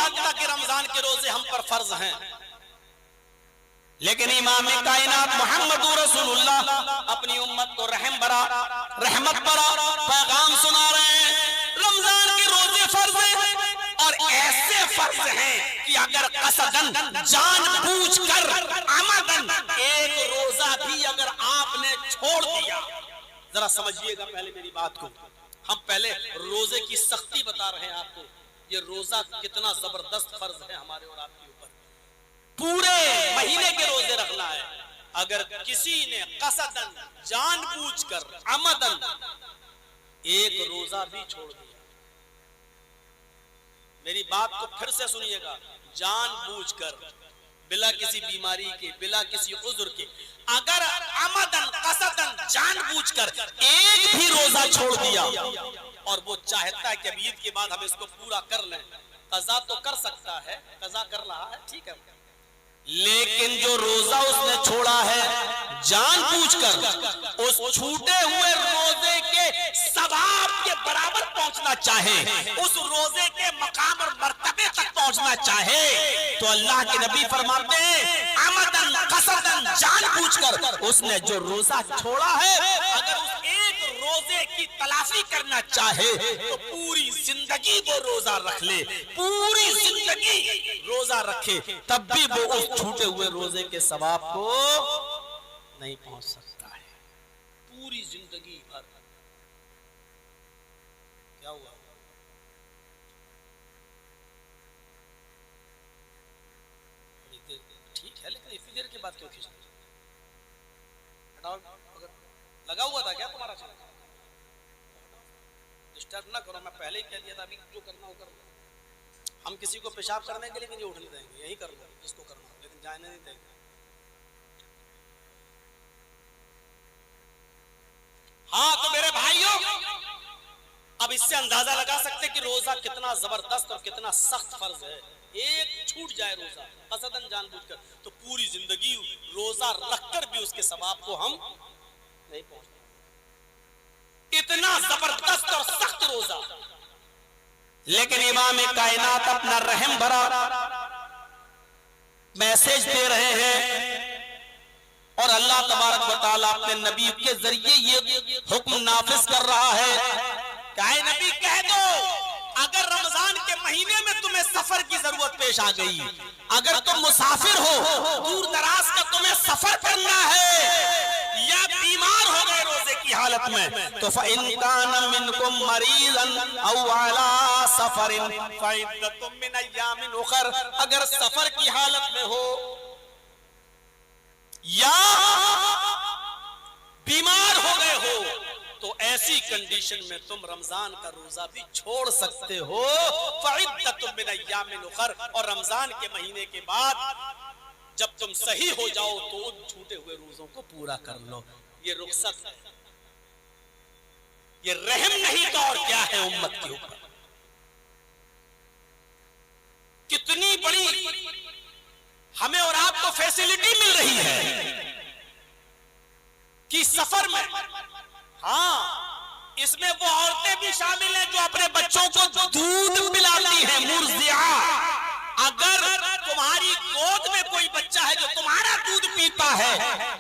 جانتا کہ رمضان کے روزے ہم پر فرض ہیں، لیکن امام کائنات محمد رسول اللہ اپنی امت کو رحم برا رحمت برا پیغام سنا رہے ہیں۔ رمضان کے روزے فرض ہیں، اور ایسے فرض ہیں کہ اگر قصدن جان بوجھ کر عمدن ایک روزہ بھی اگر آپ نے چھوڑ دیا، ذرا سمجھیے گا پہلے میری بات کو، ہم پہلے روزے کی سختی بتا رہے ہیں آپ کو، یہ روزہ کتنا زبردست فرض ہے ہمارے اور آپ کے اوپر، پورے مہینے کے روزے رکھنا ہے۔ اگر کسی نے قصدن جان بوجھ کر عمدن ایک روزہ بھی چھوڑ دیا، میری بات کو پھر سے سنیے گا، جان بوجھ کر بلا کسی بیماری کے بلا کسی عذر کے اگر عمدن قصدن جان بوجھ کر ایک بھی روزہ چھوڑ دیا، اور وہ چاہتا ہے کہ اب عید کے بعد ہم اس کو پورا کر لیں، قضا تو کر سکتا ہے، قضا کر رہا ہے، ٹھیک ہے، لیکن جو روزہ اس نے چھوڑا ہے جان بوجھ کر، اس چھوٹے ہوئے روزے کے ثواب کے برابر پہنچنا چاہے، اس روزے کے مقام اور مرتبے تک پہنچنا چاہے، تو اللہ کے نبی فرماتے ہیں عمدن قصدن جان بوجھ کر اس نے جو روزہ چھوڑا ہے، اگر اس ایک روزے کی تلافی کرنا چاہے تو پوری زندگی وہ روزہ رکھ لے، پوری زندگی روزہ رکھے، تب بھی وہ اس چھوٹے ہوئے روزے کے ثواب کو نہیں پہنچ سکتا ہے، پوری زندگی بھر۔ کیا ہوا؟ ٹھیک ہے، لیکن اتنی دیر کے بعد کیوں کھینچ لگا ہوا تھا کیا تمہارا چینل؟ ڈسٹرب نہ کرو، میں پہلے ہی کہہ دیا تھا ابھی جو کرنا ہو کر لو۔ ہم کسی کو پیشاب کرنے کے لیے نہیں اٹھنے دیں گے، یہی کر لو جس کو کرنا ہو، لیکن جانے نہیں دیں گے۔ ہاں تو میرے بھائیوں، اب اس سے اندازہ لگا سکتے کہ روزہ کتنا زبردست اور کتنا سخت فرض ہے۔ ایک چھوٹ جائے روزہ قصدن جان بوجھ کر تو پوری زندگی روزہ رکھ کر بھی اس کے ثواب کو ہم نہیں پہنچتے، اتنا زبردست اور سخت روزہ۔ لیکن امام کائنات اپنا رحم بھرا میسج دے رہے ہیں، اور اللہ تبارک و تعالیٰ اپنے نبی کے ذریعے یہ حکم نافذ کر رہا ہے کہ اے نبی کہہ دو، اگر رمضان کے مہینے میں تمہیں سفر کی ضرورت پیش آ گئی، اگر تم مسافر ہو، دور دراز کا تمہیں سفر کرنا ہے، یا بیمار ہو گئے روزے کی حالت میں، تو فَإِن كَانَ مِنْكُمْ مَرِيضًا أَوْ عَلَىٰ سَفَرٍ فَعِدَّةٌ مِّنْ أَيَّامٍ أُخَرَ، اگر سفر کی حالت میں ہو یا بیمار ہو گئے ہو تو ایسی کنڈیشن میں تم رمضان کا روزہ بھی چھوڑ سکتے ہو، فَعِدَّةٌ مِّنْ أَيَّامٍ أُخَرَ، اور رمضان کے مہینے کے بعد جب تم صحیح ہو جاؤ تو ان چھوٹے ہوئے روزوں کو پورا کر لو۔ یہ رخصت ہے، یہ رحم نہیں تو اور کیا ہے امت کے اوپر۔ کتنی بڑی ہمیں اور آپ کو فیسلٹی مل رہی ہے کہ سفر میں، ہاں اس میں وہ عورتیں بھی شامل ہیں جو اپنے بچوں کو دودھ پلاتی ہیں، مرضعہ۔ اگر تمہاری گود میں کوئی بچہ ہے جو تمہارا دودھ پیتا ہے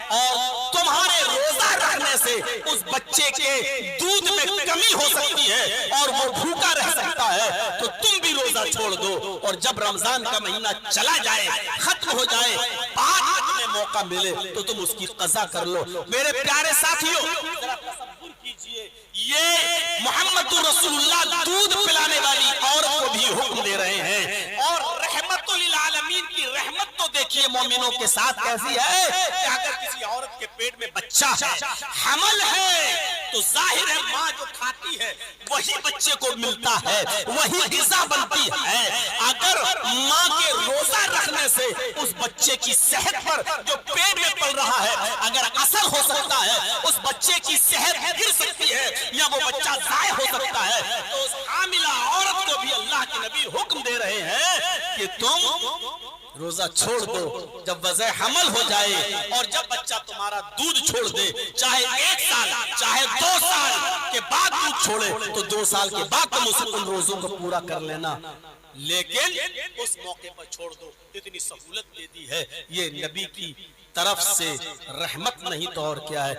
اور تمہارے روزہ رکھنے سے اس بچے کے دودھ میں کمی ہو سکتی ہے اور وہ بھوکا رہ سکتا ہے، تو تم بھی روزہ چھوڑ دو، اور جب رمضان کا مہینہ چلا جائے، ختم ہو جائے، بعد میں موقع ملے تو تم اس کی قضا کر لو۔ میرے پیارے ساتھیوں، ذرا تصور کیجئے، یہ محمد رسول اللہ دودھ پلانے والی عورت کو بھی حکم دے رہے ہیں، اور رحمت للعالمین کی رحمت تو دیکھیے مومنوں کے ساتھ کیسی ہے کہ اگر کسی عورت کے پیٹ میں بچہ ہے، حمل ہے، تو ظاہر ہے ماں جو کھاتی ہے وہی بچے کو ملتا ہے، وہی غذا بنتی ہے۔ اگر ماں کے روزہ رکھنے سے اس بچے کی صحت پر جو پیٹ میں پل رہا ہے اگر اثر ہو سکتا ہے، اس بچے کی صحت گر سکتی ہے یا وہ بچہ ضائع ہو سکتا ہے، تو اس حاملہ عورت کو بھی اللہ کے نبی حکم دے رہے ہیں کہ تم روزہ چھوڑ دو جب وضع حمل ہو جائے، اور جب بچہ تمہارا دودھ چھوڑ دے، چاہے 1 سال چاہے 2 سال کے بعد دودھ چھوڑے، تو 2 سال کے بعد تم ان روزوں کو پورا کر لینا، لیکن اس موقع پر چھوڑ دو۔ اتنی سہولت دے دی ہے، یہ نبی کی طرف سے رحمت نہیں تو اور کیا ہے۔